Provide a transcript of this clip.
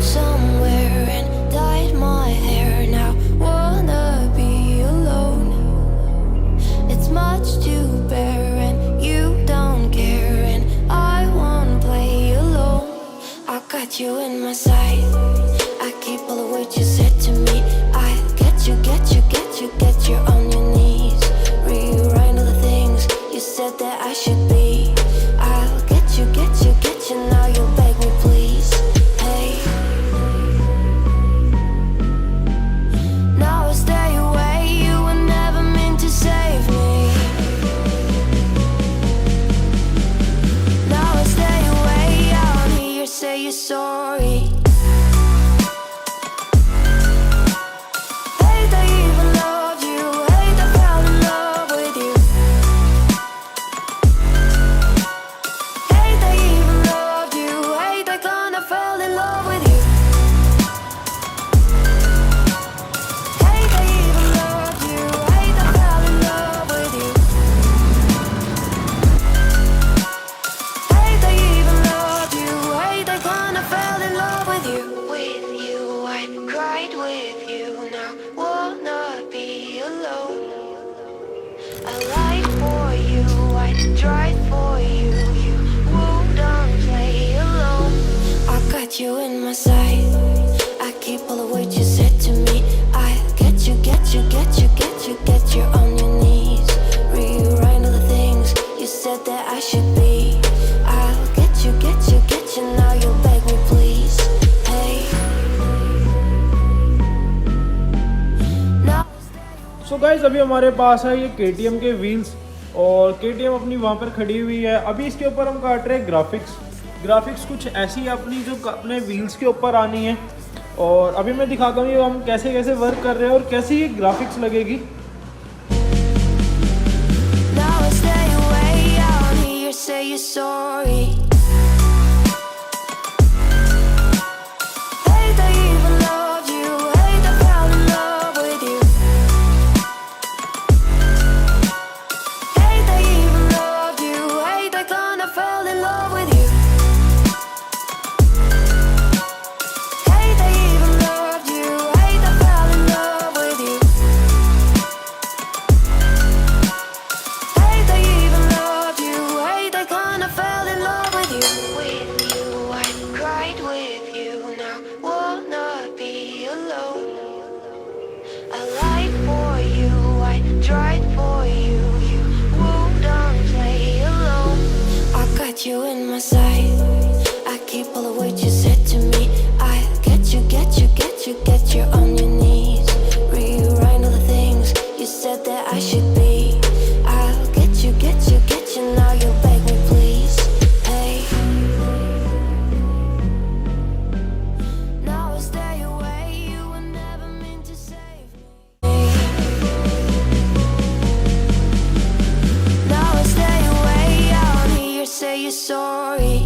somewhere and dyed my hair. Now wanna be alone. It's much to bear and you don't care, and I won't play alone. I got you in my sight. I keep all the words you said to me. I get you, get you, get you, get you on your knees. Rewrite all the things you said that I should be. I'll get you, get you, get you. Now you'll beg me please. Hey, now I stay away. You were never meant to save me. Now I stay away. I don't hear you say you're sorry. Hate I even loved you. Hate I fell in love with you. Hate I even loved you. Hate I kinda fell in love with you. Hate I even loved you. Hate I fell in love with you. Hate I even loved you. Hate I kinda fell in love with you. With you, I cried with you. Now wanna be alone. I lied for you, I tried for you. You wouldn't play alone. I got you in my sight. I keep all the words you said to me. I get you, get you, get you, get you, get you on your knees. Rewrite all the things you said that I should be. I'll get you, get you, get you. Now you'll beg me please. Hey, now so guys अभी हमारे पास है ये KTM के wheels, और KTM अपनी वहाँ पर खड़ी हुई है। अभी इसके ऊपर हम काट रहे हैं ग्राफिक्स कुछ ऐसी अपनी जो अपने व्हील्स के ऊपर आनी है, और अभी मैं दिखाता हूँ ये हम कैसे कैसे वर्क कर रहे हैं और कैसे ये ग्राफिक्स लगेगी। now I stay away. I don't hear you say you're sorry. Hate I even loved you. Hate I fell in love with you. Hate I even loved you. Hate I kinda fell in love with you. Hate I even loved you. Hate I fell in love with you. Hate I even loved you. Hate I kinda fell in love with you. With you, I cried with you. Now wanna be alone. I lied for you, I tried for you. You wouldn't play alone. I got you in my sight. I keep all the words you said to me. I get you, get you, get you, get you on your knees. Rewrite all the things you said that I should be. I'll get you, get you, get you. Now you'll beg me please. Hey, now I stay away. You were never meant to save me. Now I stay away. I don't hear you say you're sorry.